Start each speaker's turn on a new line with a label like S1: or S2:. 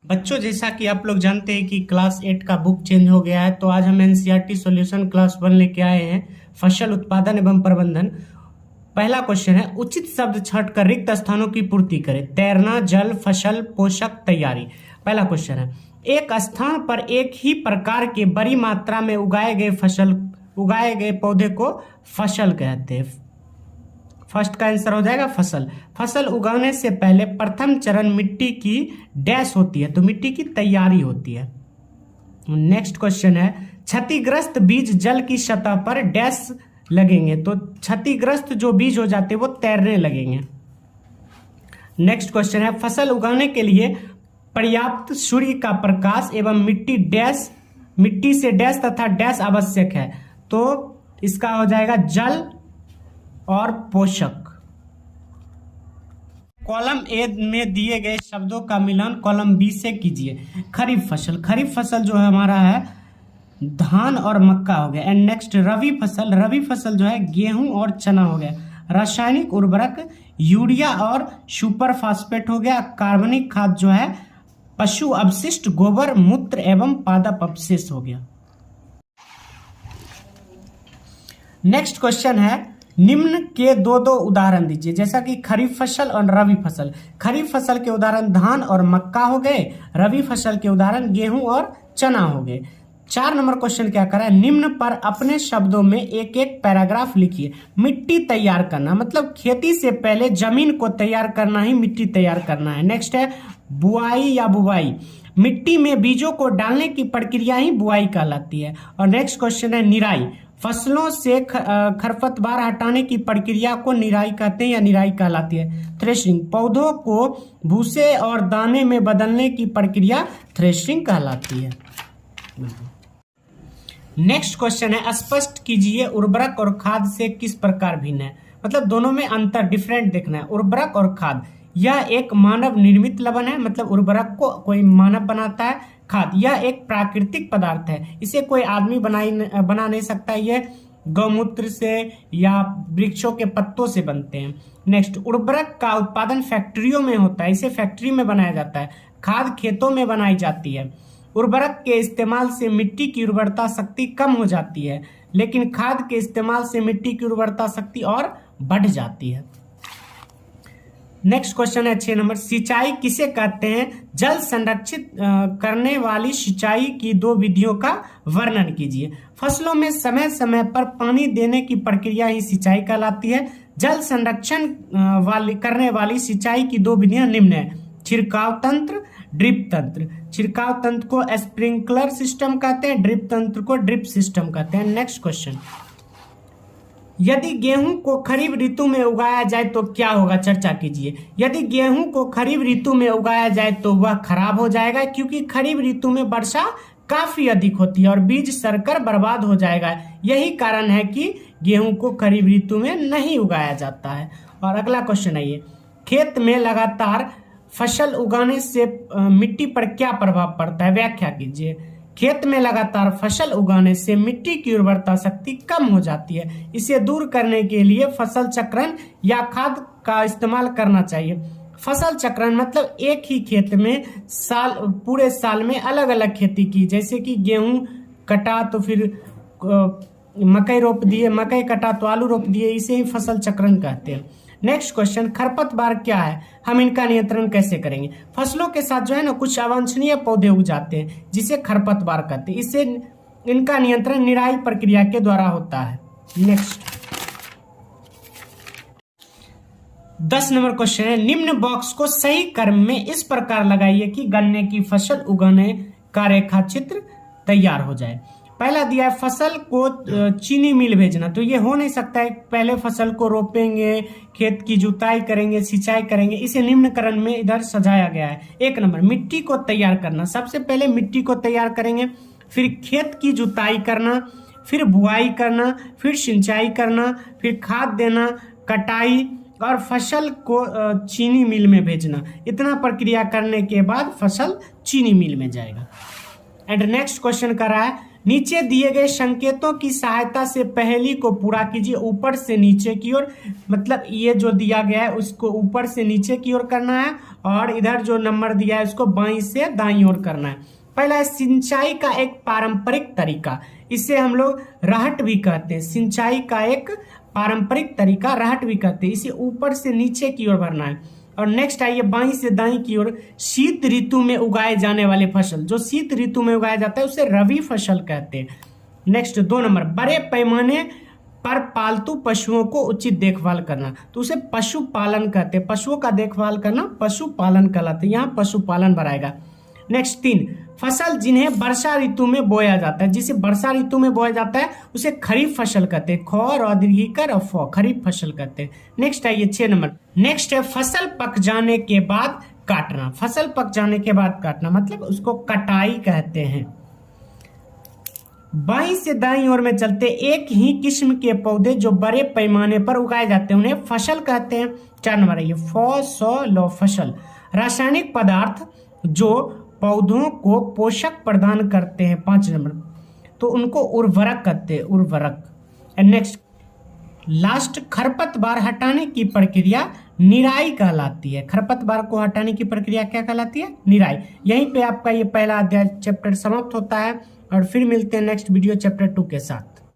S1: बच्चों, जैसा कि आप लोग जानते हैं कि क्लास 8 का बुक चेंज हो गया है, तो आज हम एनसीईआरटी सॉल्यूशन क्लास 1 लेके आए हैं। फसल उत्पादन एवं प्रबंधन। पहला क्वेश्चन है, उचित शब्द छट कर रिक्त स्थानों की पूर्ति करें। तैरना, जल, फसल, पोषक, तैयारी। पहला क्वेश्चन है, एक स्थान पर एक ही प्रकार के बड़ी मात्रा में उगाए गए पौधे को फसल कहते हैं। फर्स्ट का आंसर हो जाएगा फसल। फसल उगाने से पहले प्रथम चरण मिट्टी की डैश होती है, तो मिट्टी की तैयारी होती है। नेक्स्ट क्वेश्चन है, क्षतिग्रस्त बीज जल की सतह पर डैश लगेंगे, तो क्षतिग्रस्त जो बीज हो जाते हैं वो तैरने लगेंगे। नेक्स्ट क्वेश्चन है, फसल उगाने के लिए पर्याप्त सूर्य का प्रकाश एवं मिट्टी से डैश तथा डैश आवश्यक है, तो इसका हो जाएगा जल और पोषक। कॉलम ए में दिए गए शब्दों का मिलान कॉलम बी से कीजिए। खरीफ फसल, खरीफ फसल जो है हमारा है धान और मक्का हो गया। एंड नेक्स्ट रबी फसल जो है गेहूं और चना हो गया। रासायनिक उर्वरक यूरिया और सुपर फास्फेट हो गया। कार्बनिक खाद जो है पशु अपशिष्ट, गोबर, मूत्र एवं पादप अवशेष हो गया। नेक्स्ट क्वेश्चन है, निम्न के दो उदाहरण दीजिए, जैसा कि खरीफ फसल और रबी फसल। खरीफ फसल के उदाहरण धान और मक्का हो गए, रबी फसल के उदाहरण गेहूं और चना हो गए। 4 नंबर क्वेश्चन क्या करा है, निम्न पर अपने शब्दों में एक एक पैराग्राफ लिखिए। मिट्टी तैयार करना मतलब खेती से पहले जमीन को तैयार करना ही मिट्टी तैयार करना है। नेक्स्ट है बुआई या बुवाई, मिट्टी में बीजों को डालने की प्रक्रिया ही बुआई कहलाती है। और नेक्स्ट क्वेश्चन है निराई, फसलों से खरपतवार हटाने की प्रक्रिया को निराई कहते हैं या निराई कहलाती है। थ्रेशिंग, पौधों को भूसे और दाने में बदलने की प्रक्रिया थ्रेशिंग कहलाती है। नेक्स्ट क्वेश्चन है, स्पष्ट कीजिए उर्वरक और खाद से किस प्रकार भिन्न है। मतलब दोनों में अंतर डिफरेंट देखना है। उर्वरक और खाद, यह एक मानव निर्मित लवण है, मतलब उर्वरक को कोई मानव बनाता है। खाद, यह एक प्राकृतिक पदार्थ है, इसे कोई आदमी बना नहीं सकता। यह गौमूत्र से या वृक्षों के पत्तों से बनते हैं। नेक्स्ट, उर्वरक का उत्पादन फैक्ट्रियों में होता है, इसे फैक्ट्री में बनाया जाता है। खाद खेतों में बनाई जाती है। उर्वरक के इस्तेमाल से मिट्टी की उर्वरता शक्ति कम हो जाती है, लेकिन खाद के इस्तेमाल से मिट्टी की उर्वरता शक्ति और बढ़ जाती है। नेक्स्ट क्वेश्चन है 6 नंबर, सिंचाई किसे कहते हैं। जल संरक्षित करने वाली सिंचाई की 2 विधियों का वर्णन कीजिए। फसलों में समय समय पर पानी देने की प्रक्रिया ही सिंचाई कहलाती है। जल संरक्षण करने वाली सिंचाई की 2 विधियां निम्न है। छिड़काव तंत्र, ड्रिप तंत्र। छिड़काव तंत्र को स्प्रिंकलर सिस्टम कहते हैं, ड्रिप तंत्र को ड्रिप सिस्टम कहते हैं। नेक्स्ट क्वेश्चन, यदि गेहूं को खरीफ ऋतु में उगाया जाए तो क्या होगा, चर्चा कीजिए। यदि गेहूं को खरीफ ऋतु में उगाया जाए तो वह खराब हो जाएगा, क्योंकि खरीफ ऋतु में वर्षा काफी अधिक होती है और बीज सड़कर बर्बाद हो जाएगा। यही कारण है कि गेहूं को खरीफ ऋतु में नहीं उगाया जाता है। और अगला क्वेश्चन है ये, खेत में लगातार फसल उगाने से मिट्टी पर क्या प्रभाव पड़ता है, व्याख्या कीजिए। खेत में लगातार फसल उगाने से मिट्टी की उर्वरता शक्ति कम हो जाती है। इसे दूर करने के लिए फसल चक्रण या खाद का इस्तेमाल करना चाहिए। फसल चक्रण मतलब एक ही खेत में पूरे साल में अलग अलग खेती की, जैसे कि गेहूं कटा तो फिर मकई रोप दिए, मकई कटा तो आलू रोप दिए, इसे ही फसल चक्रण कहते हैं। नेक्स्ट क्वेश्चन, खरपतवार क्या है, हम इनका नियंत्रण कैसे करेंगे। फसलों के साथ जो है ना कुछ अवांछनीय पौधे उग जाते हैं जिसे खरपतवार कहते हैं, इससे इनका नियंत्रण निराई प्रक्रिया के द्वारा होता है। नेक्स्ट 10 नंबर क्वेश्चन है, निम्न बॉक्स को सही क्रम में इस प्रकार लगाइए कि गन्ने की फसल उगाने का रेखा चित्र तैयार हो जाए। पहला दिया है फसल को चीनी मिल भेजना, तो ये हो नहीं सकता है। पहले फसल को रोपेंगे, खेत की जुताई करेंगे, सिंचाई करेंगे, इसे निम्न क्रम में इधर सजाया गया है। 1 नंबर, मिट्टी को तैयार करना, सबसे पहले मिट्टी को तैयार करेंगे, फिर खेत की जुताई करना, फिर बुआई करना, फिर सिंचाई करना, फिर खाद देना, कटाई और फसल को चीनी मिल में भेजना। इतना प्रक्रिया करने के बाद फसल चीनी मिल में जाएगा। एंड नेक्स्ट क्वेश्चन कर रहा है, नीचे दिए गए संकेतों की सहायता से पहेली को पूरा कीजिए ऊपर से नीचे की ओर। मतलब ये जो दिया गया है उसको ऊपर से नीचे की ओर करना है और इधर जो नंबर दिया है उसको बाईं से दाईं ओर करना है। पहला है सिंचाई का एक पारंपरिक तरीका, इसे हम लोग रहट भी कहते हैं। सिंचाई का एक पारंपरिक तरीका रहट भी कहते हैं। इसे ऊपर से नीचे की ओर भरना है। और नेक्स्ट आइए बाईं से दाईं की ओर, शीत ऋतु में उगाए जाने वाले फसल, जो शीत ऋतु में उगाया जाता है उसे रबी फसल कहते हैं। नेक्स्ट 2 नंबर, बड़े पैमाने पर पालतू पशुओं को उचित देखभाल करना, तो उसे पशुपालन कहते हैं। पशुओं का देखभाल करना पशुपालन कहलाते हैं, यहाँ पशुपालन भराएगा। नेक्स्ट 3, फसल जिन्हें वर्षा ऋतु में बोया जाता है, जिसे वर्षा ऋतु में बोया जाता है उसे खरीफ फसल कहते हैं। ख और दीर्घिकार और फ, खरीफ फसल कहते हैं। नेक्स्ट आइए 6 नंबर, नेक्स्ट है फसल पक जाने के बाद काटना। फसल पक जाने के बाद काटना मतलब उसको कटाई कहते हैं। बाईं से दाईं ओर में चलते, एक ही किस्म के पौधे जो बड़े पैमाने पर उगाए जाते हैं उन्हें फसल कहते हैं। 4 नंबर ये फ स ल फसल, रासायनिक पदार्थ जो पौधों को पोषक प्रदान करते हैं। 5 नंबर तो उनको उर्वरक कहते हैं, उर्वरक। नेक्स्ट लास्ट, खरपतवार हटाने की प्रक्रिया निराई कहलाती है। खरपतवार को हटाने की प्रक्रिया क्या कहलाती है? निराई। यहीं पे आपका ये पहला अध्याय चैप्टर समाप्त होता है और फिर मिलते हैं नेक्स्ट वीडियो चैप्टर 2 के साथ।